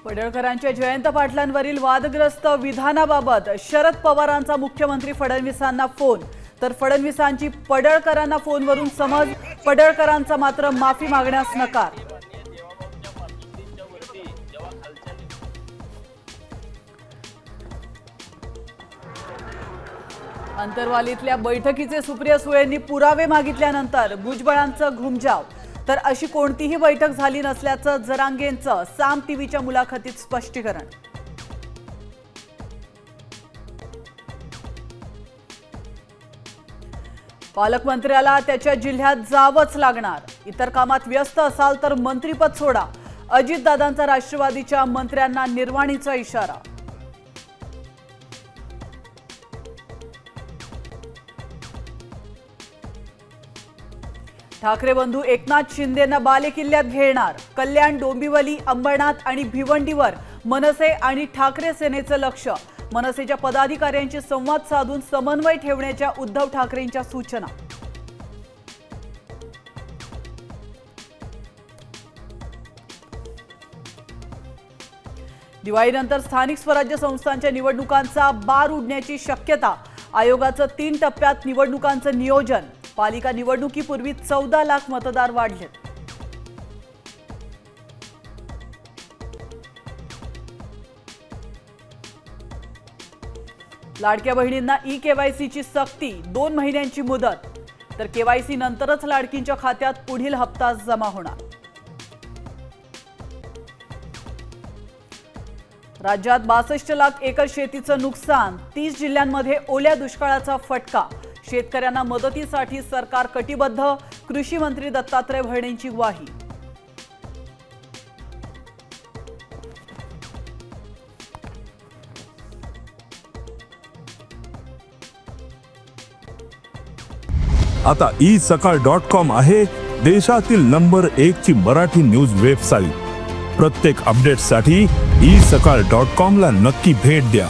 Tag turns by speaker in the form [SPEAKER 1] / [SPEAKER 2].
[SPEAKER 1] पडळकरांच्या जयंत पाटलांवरील वादग्रस्त विधानाबाबत शरद पवारांचा मुख्यमंत्री फडणवीसांना फोन, तर फडणवीसांची पडळकरांना फोनवरून समज, पडळकरांचा मात्र माफी मागण्यास नकार। अंतरवालीतल्या बैठकीचे सुप्रिया सुळेंनी पुरावे मागितल्यानंतर भुजबळांचं घुमजाव, तर अशी कोणतीही बैठक झाली नसल्याचं जरांगेंचं साम टीव्हीच्या मुलाखतीत स्पष्टीकरण। पालकमंत्र्याला त्याच्या जिल्ह्यात जावंच लागणार, इतर कामात व्यस्त असाल तर मंत्रीपद सोडा, अजितदादांचा राष्ट्रवादीच्या मंत्र्यांना निर्वाणीचा इशारा। ठाकरे बंधू एकनाथ शिंदेंना बालेकिल्ल्यात घेणार, कल्याण, डोंबिवली, अंबरनाथ आणि भिवंडीवर मनसे आणि ठाकरे सेनेचं लक्ष, मनसेच्या पदाधिकाऱ्यांशी संवाद साधून समन्वय ठेवण्याच्या उद्धव ठाकरेंच्या सूचना। दिवाळीनंतर स्थानिक स्वराज्य संस्थांच्या निवडणुकांचा बार उडण्याची शक्यता, आयोगाचं 3 टप्प्यात निवडणुकांचं नियोजन, पालिका निवडणुकीपूर्वी 14 लाख मतदार वाढलेत। लाडक्या बहिणींना ई-केवायसीची सक्ती, 2 महिन्यांची मुदत, तर केवायसी नंतरच लाडकींच्या खात्यात पुढील हप्ता जमा होणार। राज्यात 62 लाख एकर शेतीचं नुकसान, 30 जिल्ह्यांमध्ये ओल्या दुष्काळाचा फटका, शेतकऱ्यांना मदतीसाठी सरकार कटिबद्ध, कृषी मंत्री दत्तात्रय भरणेंची ग्वाही।
[SPEAKER 2] आता isakal.com आहे देशातील नंबर 1 ची मराठी न्यूज वेबसाईट। प्रत्येक अपडेटसाठी isakal.com ला नक्की भेट द्या।